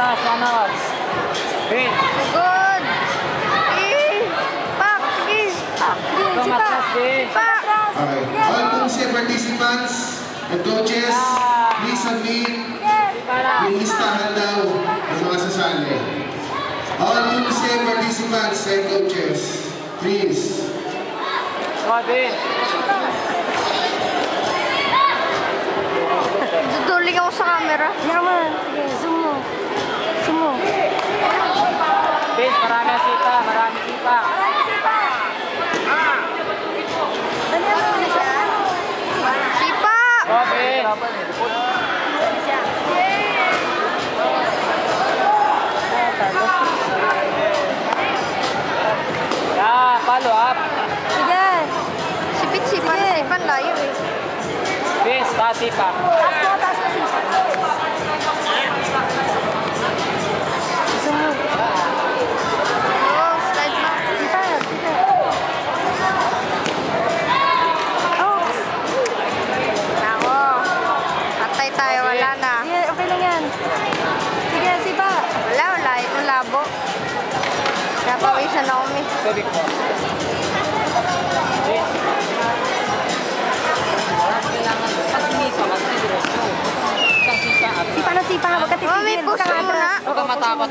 Para sana. Ben. Good. Pak, sige. Tumatras din. Pak. Okay. All Pumse participants and coaches, please submit yung listahan daw ng mga sasali. All Pumse participants and coaches, please. Ben. Duduling ako sa camera. Yaman. Sige, zoom mo. Zoom mo. Ben, marami ang sipa. Marami sipa. Sipa! Ben. Yeah, follow up. Sige. Sipit-sipan. Sipan layo eh. Ben, stati pa. Taas mo, taas mo. Zoom mo. Oh, slide pa. Sipa, sipa. Oh. Nako. Patay tayo. Wala na. Sige, okay lang yan. Sige, sipa. Wala itong labo. Napawisan ako mi. Tubig po. Ben. Kailangan pag sinipa ka, diretso. Isang sipa at Sipa na sipa. Huwag ka titigil. Mami, Huwag puso kang muna. atras. huwag kang matakot.